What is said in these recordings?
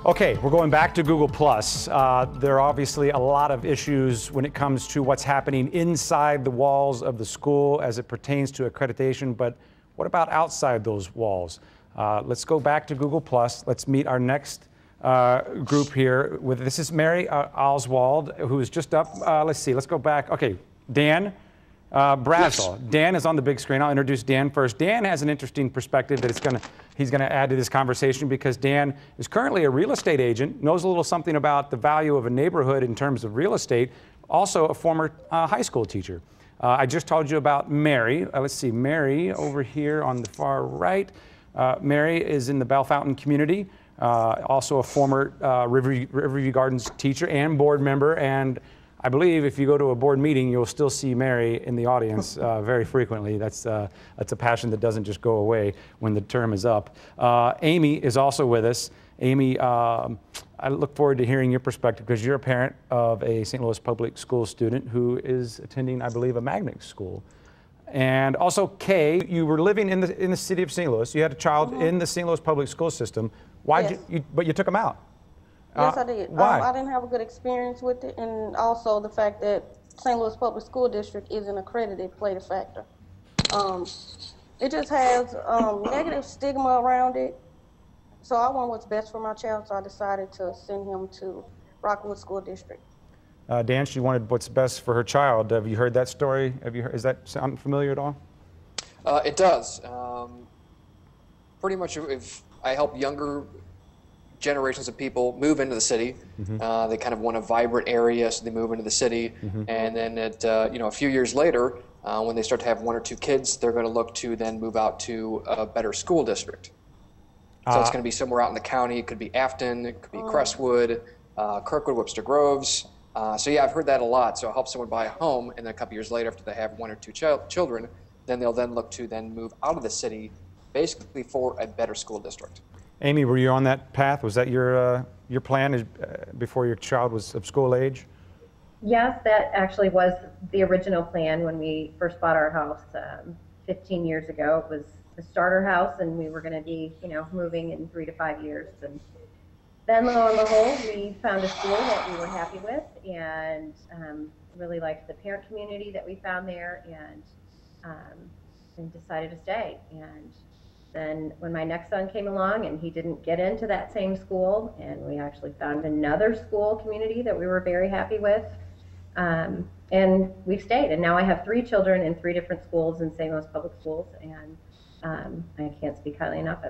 Okay, we're going back to Google+. There are obviously a lot of issues when it comes to what's happening inside the walls of the school as it pertains to accreditation, but what about outside those walls? Let's go back to Google+. Let's meet our next group here. This is Mary Oswald, who is just up. Let's see, let's go back. Okay, Dan Brazel. Yes. Dan is on the big screen. I'll introduce Dan first. Dan has an interesting perspective that he's going to add to this conversation because Dan is currently a real estate agent, knows a little something about the value of a neighborhood in terms of real estate, also a former high school teacher. I just told you about Mary. Let's see, Mary over here on the far right. Mary is in the Bellefontaine community, also a former Riverview Gardens teacher and board member, and I believe if you go to a board meeting, you'll still see Mary in the audience very frequently. That's a passion that doesn't just go away when the term is up. Amy is also with us. Amy, I look forward to hearing your perspective because you're a parent of a St. Louis public school student who is attending, I believe, a magnet school. And also, Kay, you were living in the city of St. Louis. You had a child in the St. Louis public school system. Why but you took him out? Yes, I did. Why? I didn't have a good experience with it, and also the fact that St. Louis Public School District isn't accredited played a factor. It just has negative stigma around it. So I want what's best for my child, so I decided to send him to Rockwood School District. Dan, she wanted what's best for her child. Have you heard that story? Does that sound familiar at all? It does. Pretty much if I help younger generations of people move into the city. They kind of want a vibrant area, so they move into the city. And then a few years later, when they start to have 1 or 2 kids, they're going to look to then move out to a better school district. So it's going to be somewhere out in the county. It could be Afton, it could be Crestwood, Kirkwood, Webster Groves. So yeah, I've heard that a lot. So I'll help someone buy a home, and then a couple years later, after they have 1 or 2 children, then they'll then look to then move out of the city, basically for a better school district. Amy, were you on that path? Was that your plan before your child was of school age? Yes, that actually was the original plan when we first bought our house 15 years ago. It was a starter house, and we were going to be, moving in 3 to 5 years. And then, lo and behold, we found a school that we were happy with, and really liked the parent community that we found there, and decided to stay. And then when my next son came along and he didn't get into that same school, and we actually found another school community that we were very happy with, and we've stayed. And now I have 3 children in 3 different schools in St. Louis Public Schools, and I can't speak highly enough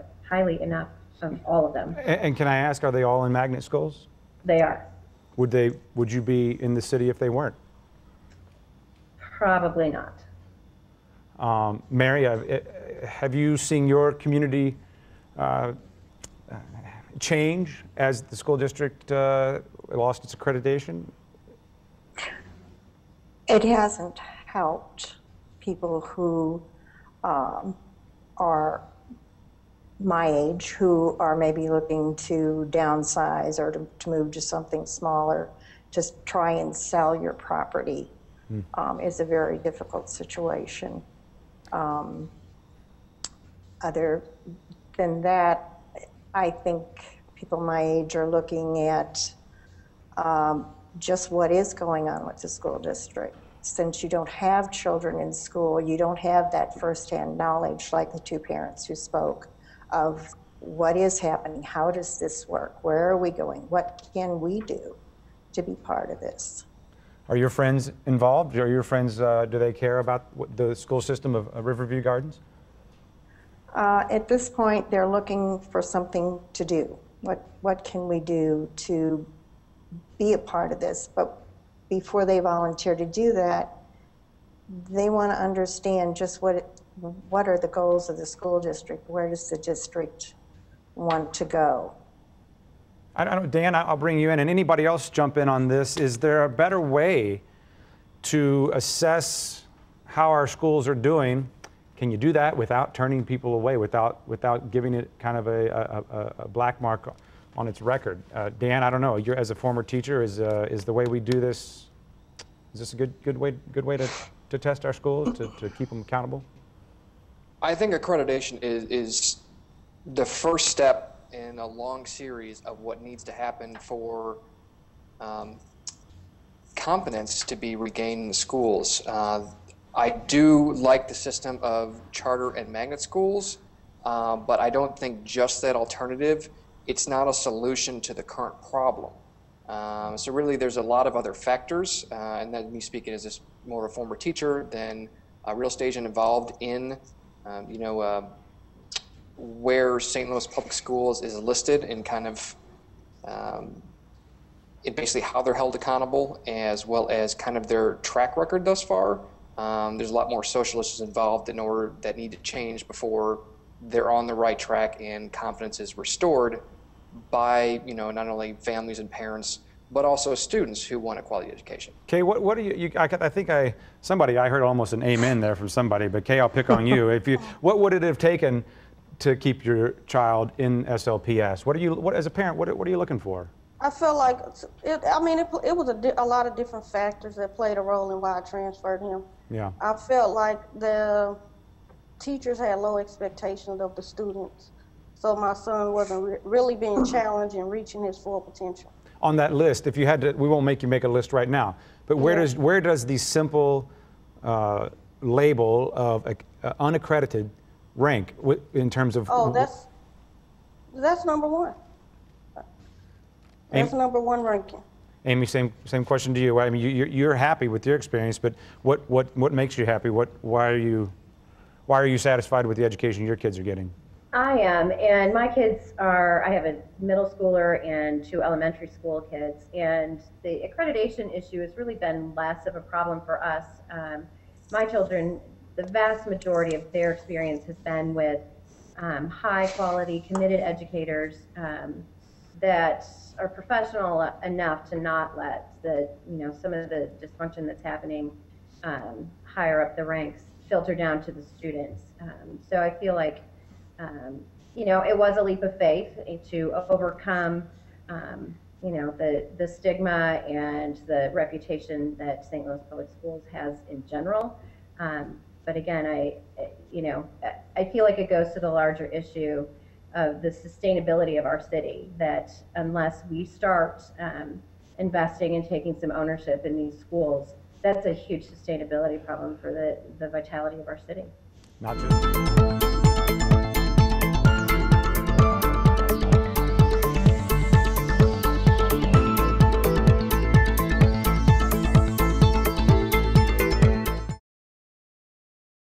of all of them. And can I ask, are they all in magnet schools? They are. Would you be in the city if they weren't? Probably not. Mary, have you seen your community change as the school district lost its accreditation? It hasn't helped people who are my age, who are maybe looking to downsize or to move to something smaller. Just try and sell your property is a very difficult situation. Other than that, I think people my age are looking at just what is going on with the school district. Since you don't have children in school, you don't have that firsthand knowledge like the 2 parents who spoke of what is happening, how does this work, where are we going, what can we do to be part of this. Are your friends involved? Are your friends, do they care about the school system of Riverview Gardens? At this point, they're looking for something to do. What can we do to be a part of this? But before they volunteer to do that, they want to understand just what are the goals of the school district? Where does the district want to go? I don't know, Dan, I'll bring you in, and anybody else jump in on this. Is there a better way to assess how our schools are doing? Can you do that without turning people away, without giving it kind of a black mark on its record? Dan, I don't know. You're, as a former teacher, is the way we do this? Is this a good way to test our schools, to keep them accountable? I think accreditation is the first step in a long series of what needs to happen for confidence to be regained in the schools. I do like the system of charter and magnet schools, but I don't think just that alternative, it's not a solution to the current problem. So really there's a lot of other factors, and then me speaking as more of a former teacher than a real estate agent involved in, where St. Louis Public Schools is listed and kind of basically how they're held accountable, as well as kind of their track record thus far. There's a lot more social issues involved that need to change before they're on the right track and confidence is restored by not only families and parents, but also students who want a quality education. Kay, what do you I think I heard almost an amen there from somebody, but Kay, I'll pick on you. What would it have taken to keep your child in SLPS? What as a parent, what are you looking for? I feel like it was a lot of different factors that played a role in why I transferred him. Yeah. I felt like the teachers had low expectations of the students, so my son wasn't really being challenged and reaching his full potential. On that list, if you had to, we won't make you make a list right now, but where does the simple label of unaccredited rank in terms of? Oh, that's number one. That's number one ranking. Amy, same question to you. I mean, you're happy with your experience, but what makes you happy? Why are you satisfied with the education your kids are getting? I am, and my kids I have a middle schooler and 2 elementary school kids, and the accreditation issue has really been less of a problem for us. My children, the vast majority of their experience has been with high quality, committed educators that are professional enough to not let some of the dysfunction that's happening higher up the ranks filter down to the students. So I feel like it was a leap of faith to overcome the stigma and the reputation that St. Louis Public Schools has in general. But again, I feel like it goes to the larger issue of the sustainability of our city, that unless we start investing and taking some ownership in these schools, that's a huge sustainability problem for the vitality of our city. Not just.